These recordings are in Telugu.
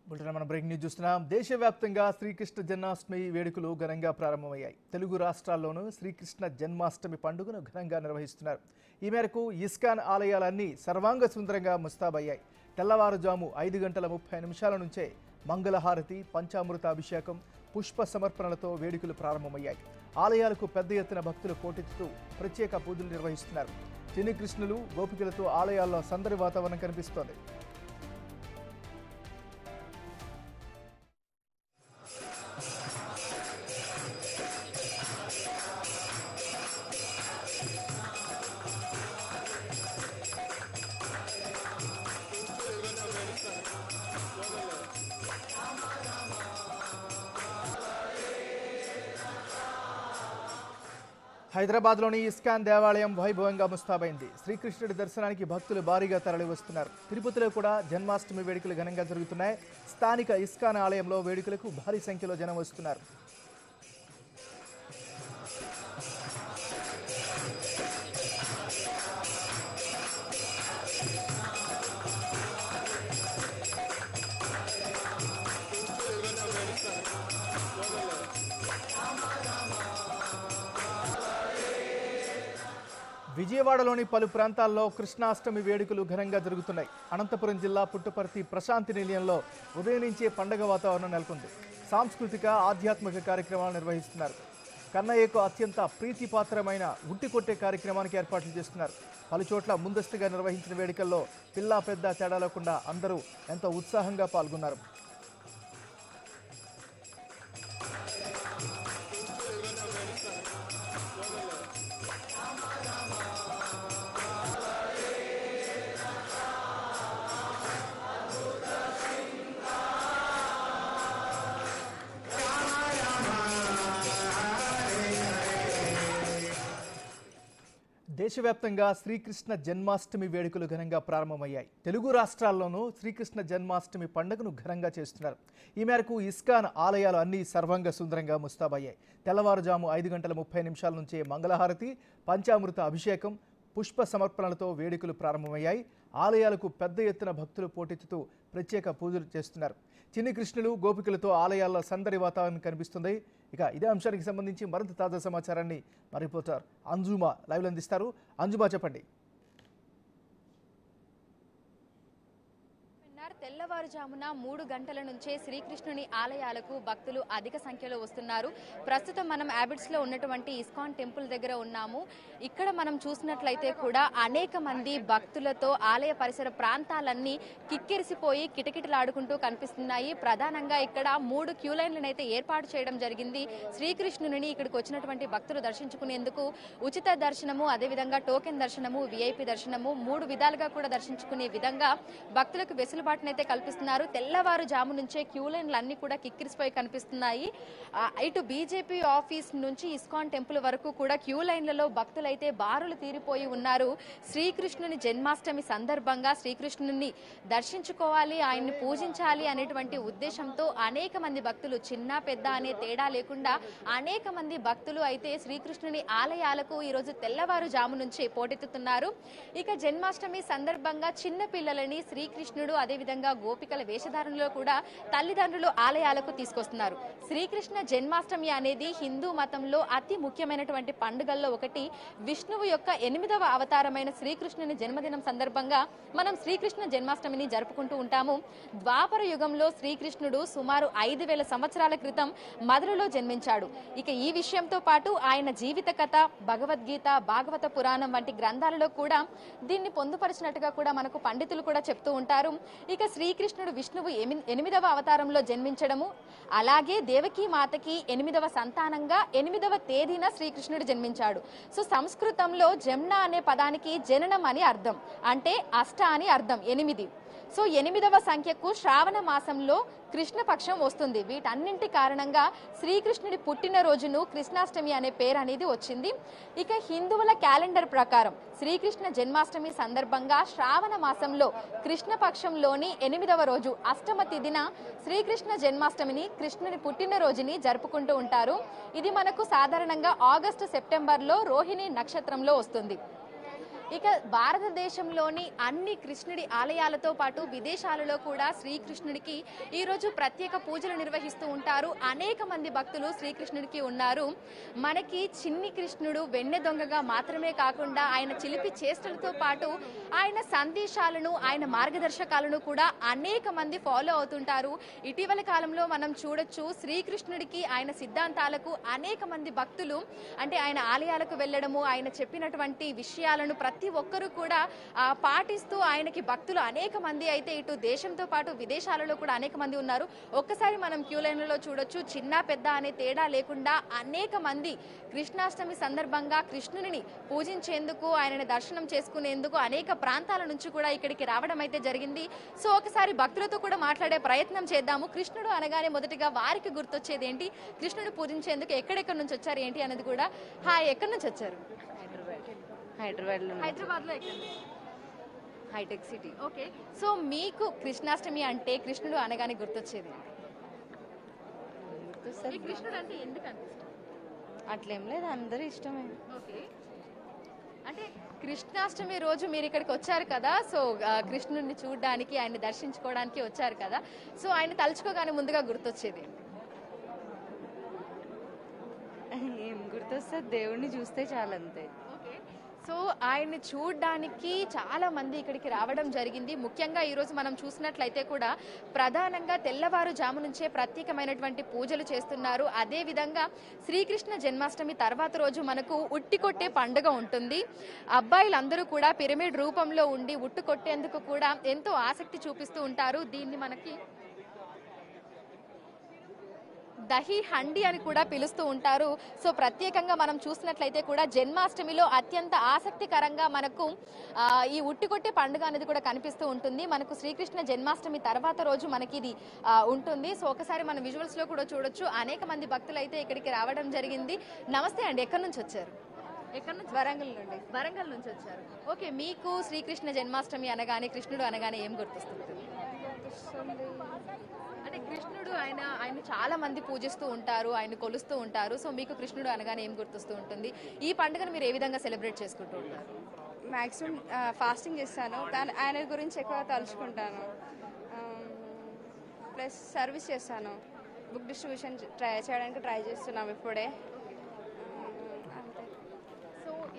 మన బ్రేకింగ్ న్యూస్ చూస్తున్నాం. దేశవ్యాప్తంగా శ్రీకృష్ణ జన్మాష్టమి వేడుకలు ఘనంగా ప్రారంభమయ్యాయి. తెలుగు రాష్ట్రాల్లోనూ శ్రీకృష్ణ జన్మాష్టమి పండుగను ఘనంగా నిర్వహిస్తున్నారు. ఈ మేరకు ఇస్కాన్ ఆలయాలన్నీ సర్వాంగ సుందరంగా ముస్తాబయ్యాయి. తెల్లవారుజాము 5:30 నుంచే మంగళహారతి, పంచామృత అభిషేకం, పుష్ప సమర్పణలతో వేడుకలు ప్రారంభమయ్యాయి. ఆలయాలకు పెద్ద ఎత్తున భక్తులు పోటెత్తుతూ ప్రత్యేక పూజలు నిర్వహిస్తున్నారు. చిన్ని కృష్ణులు, గోపికలతో ఆలయాల్లో సందడి వాతావరణం కనిపిస్తోంది. హైదరాబాద్లోని ఇస్కాన్ దేవాలయం వైభవంగా ముస్తాబైంది. శ్రీకృష్ణుడి దర్శనానికి భక్తులు భారీగా తరలి వస్తున్నారు. తిరుపతిలో కూడా జన్మాష్టమి వేడుకలు ఘనంగా జరుగుతున్నాయి. స్థానిక ఇస్కాన్ ఆలయంలో వేడుకలకు భారీ సంఖ్యలో జనం వస్తున్నారు. విజయవాడలోని పలు ప్రాంతాల్లో కృష్ణాష్టమి వేడుకలు ఘనంగా జరుగుతున్నాయి. అనంతపురం జిల్లా పుట్టపర్తి ప్రశాంతి నిలయంలో ఉదయం నుంచే పండగ వాతావరణం నెలకొంది. సాంస్కృతిక, ఆధ్యాత్మిక కార్యక్రమాలు నిర్వహిస్తున్నారు. కన్నయ్యకు అత్యంత ప్రీతిపాత్రమైన ఉట్టి కొట్టే కార్యక్రమానికి ఏర్పాట్లు చేస్తున్నారు. పలుచోట్ల ముందస్తుగా నిర్వహించిన వేడుకల్లో పిల్లా పెద్ద తేడా లేకుండా అందరూ ఎంతో ఉత్సాహంగా పాల్గొన్నారు. దేశవ్యాప్తంగా శ్రీకృష్ణ జన్మాష్టమి వేడుకలు ఘనంగా ప్రారంభమయ్యాయి. తెలుగు రాష్ట్రాల్లోనూ శ్రీకృష్ణ జన్మాష్టమి పండుగను ఘనంగా చేస్తున్నారు. ఈ మేరకు ఇస్కాన్ ఆలయాలు అన్నీ సర్వాంగ సుందరంగా ముస్తాబయ్యాయి. తెల్లవారుజాము 5:30 నుంచే మంగళహారతి, పంచామృత అభిషేకం, పుష్ప సమర్పణలతో వేడుకలు ప్రారంభమయ్యాయి. ఆలయాలకు పెద్ద ఎత్తున భక్తులు పోటెత్తుతూ ప్రత్యేక పూజలు చేస్తున్నారు. చిన్ని కృష్ణులు, గోపికలతో ఆలయాల్లో సందడి వాతావరణం కనిపిస్తుంది. ఇక ఇదే అంశానికి సంబంధించి మరింత తాజా సమాచారాన్ని మా రిపోర్టర్ అంజుమా లైవ్లో అందిస్తారు. అంజుమా, చెప్పండి. తెల్లవారుజామున 3 గంటల నుంచే శ్రీకృష్ణుని ఆలయాలకు భక్తులు అధిక సంఖ్యలో వస్తున్నారు. ప్రస్తుతం మనం హ్యాబిట్స్లో ఉన్నటువంటి ఇస్కాన్ టెంపుల్ దగ్గర ఉన్నాము. ఇక్కడ మనం చూసినట్లయితే కూడా అనేక మంది భక్తులతో ఆలయ పరిసర ప్రాంతాలన్నీ కిక్కిరిసిపోయి కిటకిటలాడుకుంటూ కనిపిస్తున్నాయి. ప్రధానంగా ఇక్కడ 3 క్యూ లైన్లను అయితే ఏర్పాటు చేయడం జరిగింది. శ్రీకృష్ణుని ఇక్కడికి వచ్చినటువంటి భక్తులు దర్శించుకునేందుకు ఉచిత దర్శనము, అదేవిధంగా టోకెన్ దర్శనము, విఐపి దర్శనము 3 విధాలుగా కూడా దర్శించుకునే విధంగా భక్తులకు వెసులుబాటునైతే కల్పిస్తున్నారు. తెల్లవారుజాము నుంచే క్యూ లైన్లు అన్ని కూడా కిక్కిరిసిపోయి కనిపిస్తున్నాయి. ఇటు బీజేపీ ఆఫీస్ నుంచి ఇస్కాన్ టెంపుల్ వరకు కూడా క్యూ లైన్లలో భక్తులైతే బారులు తీరిపోయి ఉన్నారు. శ్రీకృష్ణుని జన్మాష్టమి సందర్భంగా శ్రీకృష్ణుని దర్శించుకోవాలి, ఆయన్ని పూజించాలి అనేటువంటి ఉద్దేశంతో అనేక మంది భక్తులు, చిన్న పెద్ద అనే తేడా లేకుండా అనేక మంది భక్తులు అయితే శ్రీకృష్ణుని ఆలయాలకు ఈరోజు తెల్లవారుజాము నుంచి పోటెత్తుతున్నారు. ఇక జన్మాష్టమి సందర్భంగా చిన్న పిల్లలని శ్రీకృష్ణుడు అదేవిధంగా గోపికల వేషధారణలో కూడా తల్లిదండ్రులు ఆలయాలకు తీసుకొస్తున్నారు. శ్రీకృష్ణ జన్మాష్టమి అనేది హిందూ మతంలో అతి ముఖ్యమైనటువంటి పండుగల్లో ఒకటి. విష్ణువు యొక్క 8వ అవతారమైన శ్రీకృష్ణుని జన్మదినం సందర్భంగా మనం శ్రీకృష్ణ జన్మాష్టమిని జరుపుకుంటూ ఉంటాము. ద్వాపర యుగంలో శ్రీకృష్ణుడు సుమారు 5000 సంవత్సరాల క్రితం మధురలో జన్మించాడు. ఇక ఈ విషయంతో పాటు ఆయన జీవిత కథ, భగవద్గీత, భాగవత పురాణం వంటి గ్రంథాలలో కూడా దీన్ని పొందుపరిచినట్టుగా కూడా మనకు పండితులు కూడా చెప్తూ ఉంటారు. ఇక శ్రీకృష్ణుడు విష్ణువు 8వ అవతారంలో జన్మించడము, అలాగే దేవకీ మాతకి 8వ సంతానంగా 8వ తేదీన శ్రీకృష్ణుడు జన్మించాడు. సో సంస్కృతంలో జమ్నా అనే పదానికి జననం అని అర్థం, అంటే అష్ట అని అర్థం, 8. సో 8వ సంఖ్యకు శ్రావణ మాసంలో కృష్ణపక్షం వస్తుంది. వీటన్నింటి కారణంగా శ్రీకృష్ణుడి పుట్టినరోజును కృష్ణాష్టమి అనే పేరు అనేది వచ్చింది. ఇక హిందువుల క్యాలెండర్ ప్రకారం శ్రీకృష్ణ జన్మాష్టమి సందర్భంగా శ్రావణ మాసంలో కృష్ణపక్షంలోని 8వ రోజు అష్టమ తిథిన శ్రీకృష్ణ జన్మాష్టమిని, కృష్ణుడి పుట్టినరోజుని జరుపుకుంటూ ఉంటారు. ఇది మనకు సాధారణంగా ఆగస్టు, సెప్టెంబర్లో రోహిణి నక్షత్రంలో వస్తుంది. ఇక భారతదేశంలోని అన్ని కృష్ణుడి ఆలయాలతో పాటు విదేశాలలో కూడా శ్రీకృష్ణుడికి ఈరోజు ప్రత్యేక పూజలు నిర్వహిస్తూ ఉంటారు. అనేక మంది భక్తులు శ్రీకృష్ణుడికి ఉన్నారు. మనకి చిన్ని కృష్ణుడు వెన్నె దొంగగా మాత్రమే కాకుండా ఆయన చిలిపి చేష్టలతో పాటు ఆయన సందేశాలను, ఆయన మార్గదర్శకాలను కూడా అనేక మంది ఫాలో అవుతుంటారు. ఇటీవల కాలంలో మనం చూడొచ్చు, శ్రీకృష్ణుడికి ఆయన సిద్ధాంతాలకు అనేక మంది భక్తులు అంటే ఆయన ఆలయాలకు వెళ్ళడము, ఆయన చెప్పినటువంటి విషయాలను ప్రతి ఒక్కరూ కూడా పాటిస్తూ ఆయనకి భక్తులు అనేక మంది అయితే ఇటు దేశంతో పాటు విదేశాలలో కూడా అనేక మంది ఉన్నారు. ఒక్కసారి మనం క్యూ లైన్లలో చూడొచ్చు, చిన్న పెద్ద అనే తేడా లేకుండా అనేక మంది కృష్ణాష్టమి సందర్భంగా కృష్ణుని పూజించేందుకు, ఆయనని దర్శనం చేసుకునేందుకు అనేక ప్రాంతాల నుంచి కూడా ఇక్కడికి రావడం అయితే జరిగింది. సో ఒకసారి భక్తులతో కూడా మాట్లాడే ప్రయత్నం చేద్దాము. కృష్ణుడు అనగానే మొదటిగా వారికి గుర్తొచ్చేది ఏంటి, కృష్ణుడు పూజించేందుకు ఎక్కడెక్కడి నుంచి వచ్చారు ఏంటి అనేది కూడా. హాయ్, ఎక్కడి నుంచి వచ్చారు? హైదరాబాద్ లో హైటెక్ సిటీ. ఓకే, సో మీకు కృష్ణాష్టమి అంటే కృష్ణుడు అనగానే గుర్తొచ్చేది? ఈ కృష్ణుడు అంటే ఎందుకు అనిపిస్తుంది? అట్లేం లేదు, అందరూ ఇష్టమే. ఓకే, అంటే కృష్ణాష్టమి రోజు మీరు ఇక్కడికి వచ్చారు కదా, సో కృష్ణుడిని చూడడానికి, ఆయన్ని దర్శించుకోవడానికి వచ్చారు కదా, సో ఆయన తలుచుకోగానే ముందుగా గుర్తొచ్చేది? ఏం గుర్తొస్తుంది, దేవుణ్ణి చూస్తే చాలంతే. సో ఆయన్ని చూడడానికి చాలా మంది ఇక్కడికి రావడం జరిగింది. ముఖ్యంగా ఈరోజు మనం చూసినట్లయితే కూడా ప్రధానంగా తెల్లవారుజాము నుంచే ప్రత్యేకమైనటువంటి పూజలు చేస్తున్నారు. అదేవిధంగా శ్రీకృష్ణ జన్మాష్టమి తర్వాత రోజు మనకు ఉట్టి కొట్టే పండుగ ఉంటుంది. అబ్బాయిలందరూ కూడా పిరమిడ్ రూపంలో ఉండి ఉట్టు కొట్టేందుకు కూడా ఎంతో ఆసక్తి చూపిస్తూ ఉంటారు. దీన్ని మనకి దహి హండి అని కూడా పిలుస్తూ ఉంటారు. సో ప్రత్యేకంగా మనం చూసినట్లయితే కూడా జన్మాష్టమిలో అత్యంత ఆసక్తికరంగా మనకు ఈ ఉట్టికొట్టే పండుగ అనేది కూడా కనిపిస్తూ ఉంటుంది. మనకు శ్రీకృష్ణ జన్మాష్టమి తర్వాత రోజు మనకి ఇది ఉంటుంది. సో ఒకసారి మనం విజువల్స్ లో కూడా చూడొచ్చు, అనేక మంది భక్తులు అయితే ఇక్కడికి రావడం జరిగింది. నమస్తే అండి, ఎక్కడి నుంచి వచ్చారు? ఎక్కడి నుంచి? వరంగల్ నుండి. వరంగల్ నుంచి వచ్చారు. ఓకే, మీకు శ్రీకృష్ణ జన్మాష్టమి అనగానే, కృష్ణుడు అనగానే ఏం గుర్తొస్తుంది? అంటే కృష్ణుడు ఆయన చాలా మంది పూజిస్తూ ఉంటారు, ఆయన కొలుస్తూ ఉంటారు. సో మీకు కృష్ణుడు అనగానే ఏం గుర్తొస్తూ ఉంటుంది? ఈ పండుగను మీరు ఏ విధంగా సెలబ్రేట్ చేసుకుంటూ ఉంటారు? మ్యాక్సిమం ఫాస్టింగ్ చేస్తాను, కానీ ఆయన గురించి ఎక్కువ తలుచుకుంటాను. ప్లస్ సర్వీస్ చేస్తాను, బుక్ డిస్ట్రిబ్యూషన్ చేయడానికి ట్రై చేస్తున్నాం ఇప్పుడే.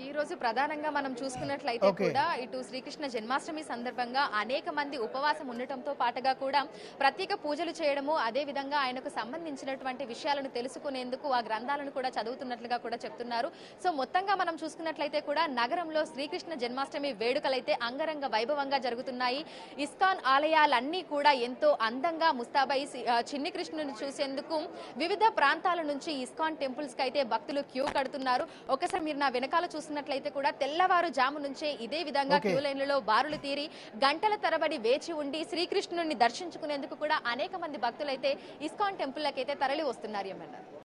ఈ రోజు ప్రధానంగా మనం చూసుకున్నట్లయితే కూడా ఇటు శ్రీకృష్ణ జన్మాష్టమి సందర్భంగా అనేక మంది ఉపవాసం ఉండటంతో పాటుగా కూడా ప్రత్యేక పూజలు చేయడము, అదే విధంగా ఆయనకు సంబంధించినటువంటి విషయాలను తెలుసుకునేందుకు ఆ గ్రంథాలను కూడా చదువుతున్నట్లుగా కూడా చెప్తున్నారు. సో మొత్తంగా మనం చూసుకున్నట్లయితే కూడా నగరంలో శ్రీకృష్ణ జన్మాష్టమి వేడుకలైతే అంగరంగ వైభవంగా జరుగుతున్నాయి. ఇస్కాన్ ఆలయాలన్నీ కూడా ఎంతో అందంగా ముస్తాబై చిన్ని కృష్ణుని చూసేందుకు వివిధ ప్రాంతాల నుంచి ఇస్కాన్ టెంపుల్స్ కి అయితే భక్తులు క్యూ కడుతున్నారు. ఒకసారి మీరు నా వెనకాల చూస్తున్నట్లయితే కూడా తెల్లవారుజాము నుంచే ఇదే విధంగా క్యూ లైన్లలో బారులు తీరి గంటల తరబడి వేచి ఉండి శ్రీకృష్ణుని దర్శించుకునేందుకు కూడా అనేక మంది భక్తులైతే ఇస్కాన్ టెంపుల్ లకైతే తరలి వస్తున్నారు.